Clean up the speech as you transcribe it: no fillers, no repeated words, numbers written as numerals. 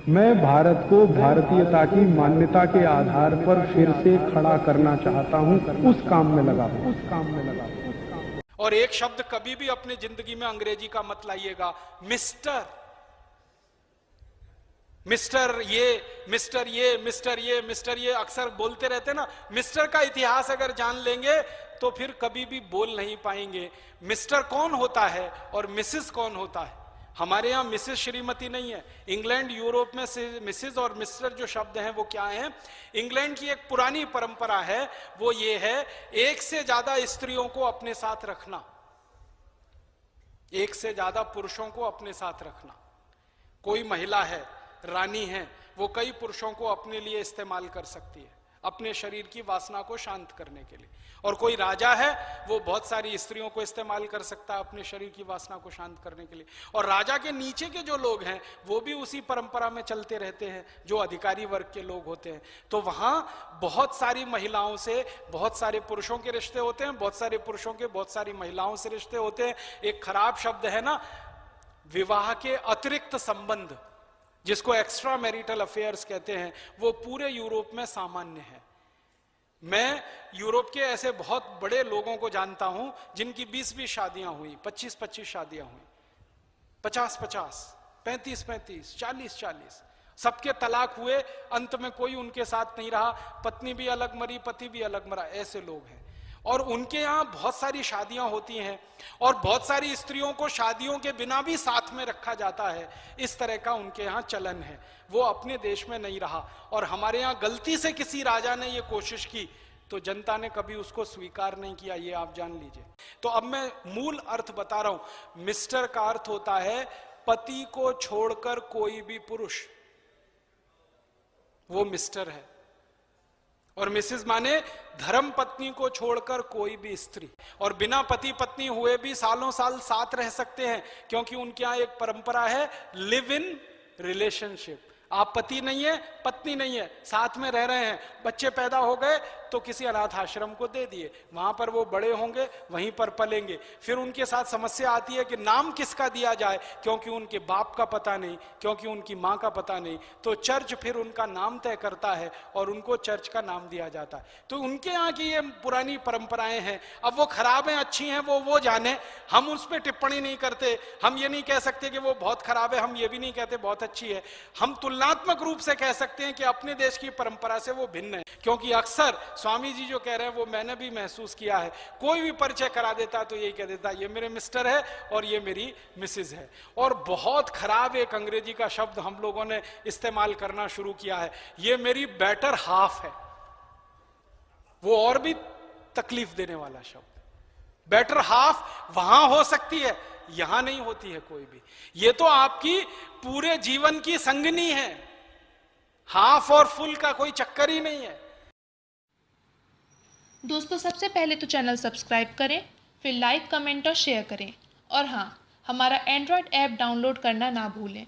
मैं भारत को भारतीयता की मान्यता के आधार पर फिर से खड़ा करना चाहता हूं, उस काम में लगा हूं। और एक शब्द कभी भी अपनी जिंदगी में अंग्रेजी का मत लाइएगा। मिस्टर, मिस्टर ये, मिस्टर ये, मिस्टर ये, मिस्टर ये अक्सर बोलते रहते ना। मिस्टर का इतिहास अगर जान लेंगे तो फिर कभी भी बोल नहीं पाएंगे। मिस्टर कौन होता है और मिसेस कौन होता है। हमारे यहां मिसेस श्रीमती नहीं है। इंग्लैंड यूरोप में मिसेस और मिस्टर जो शब्द हैं वो क्या हैं। इंग्लैंड की एक पुरानी परंपरा है, वो ये है एक से ज्यादा स्त्रियों को अपने साथ रखना, एक से ज्यादा पुरुषों को अपने साथ रखना। कोई महिला है, रानी है, वो कई पुरुषों को अपने लिए इस्तेमाल कर सकती है, अपने शरीर की वासना को शांत करने के लिए। और कोई राजा है, वो बहुत सारी स्त्रियों को इस्तेमाल कर सकता है अपने शरीर की वासना को शांत करने के लिए। और राजा के नीचे के जो लोग हैं वो भी उसी परंपरा में चलते रहते हैं, जो अधिकारी वर्ग के लोग होते हैं। तो वहां बहुत सारी महिलाओं से बहुत सारे पुरुषों के रिश्ते होते हैं, बहुत सारे पुरुषों के बहुत सारी महिलाओं से रिश्ते होते हैं। एक खराब शब्द है ना, विवाह के अतिरिक्त संबंध, जिसको एक्स्ट्रा मैरिटल अफेयर्स कहते हैं, वो पूरे यूरोप में सामान्य है। मैं यूरोप के ऐसे बहुत बड़े लोगों को जानता हूं जिनकी 20-20 शादियां हुई, 25-25 शादियां हुई, 50-50, 35-35, 40-40, सबके तलाक हुए, अंत में कोई उनके साथ नहीं रहा, पत्नी भी अलग मरी, पति भी अलग मरा, ऐसे लोग हैं। और उनके यहाँ बहुत सारी शादियां होती हैं और बहुत सारी स्त्रियों को शादियों के बिना भी साथ में रखा जाता है। इस तरह का उनके यहाँ चलन है, वो अपने देश में नहीं रहा। और हमारे यहाँ गलती से किसी राजा ने ये कोशिश की तो जनता ने कभी उसको स्वीकार नहीं किया, ये आप जान लीजिए। तो अब मैं मूल अर्थ बता रहा हूं। मिस्टर का अर्थ होता है पति को छोड़कर कोई भी पुरुष, वो मिस्टर है। और मिसेस माने धर्म पत्नी को छोड़कर कोई भी स्त्री। और बिना पति पत्नी हुए भी सालों साल साथ रह सकते हैं, क्योंकि उनके यहां एक परंपरा है लिव इन रिलेशनशिप। आप पति नहीं है, पत्नी नहीं है, साथ में रह रहे हैं, बच्चे पैदा हो गए तो किसी अनाथ आश्रम को दे दिए, वहां पर वो बड़े होंगे, वहीं पर पलेंगे। फिर उनके साथ समस्या आती है कि नाम किसका दिया जाए, क्योंकि उनके बाप का पता नहीं, क्योंकि उनकी मां का पता नहीं। तो चर्च फिर उनका नाम तय करता है और उनको चर्च का नाम दिया जाता है। तो उनके यहाँ की ये पुरानी परंपराएं हैं। अब वो खराब हैं अच्छी हैं वो जाने, हम उस पर टिप्पणी नहीं करते। हम ये नहीं कह सकते कि वो बहुत खराब है, हम ये भी नहीं कहते बहुत अच्छी है। हम तुलनात्मक रूप से कह सकते हैं कि अपने देश की परंपरा से वो भिन्न है। क्योंकि अक्सर स्वामी जी जो कह रहे हैं वो मैंने भी महसूस किया है, कोई भी परिचय करा देता तो यही कह देता ये मेरे मिस्टर है और ये मेरी मिसेज है। और बहुत खराब एक अंग्रेजी का शब्द हम लोगों ने इस्तेमाल करना शुरू किया है, ये मेरी बेटर हाफ है। वो और भी तकलीफ देने वाला शब्द। बेटर हाफ वहां हो सकती है, यहां नहीं होती है कोई भी। ये तो आपकी पूरे जीवन की संगनी है, हाफ और फुल का कोई चक्कर ही नहीं है। दोस्तों, सबसे पहले तो चैनल सब्सक्राइब करें, फिर लाइक, कमेंट और शेयर करें। और हाँ, हमारा एंड्रॉयड ऐप डाउनलोड करना ना भूलें।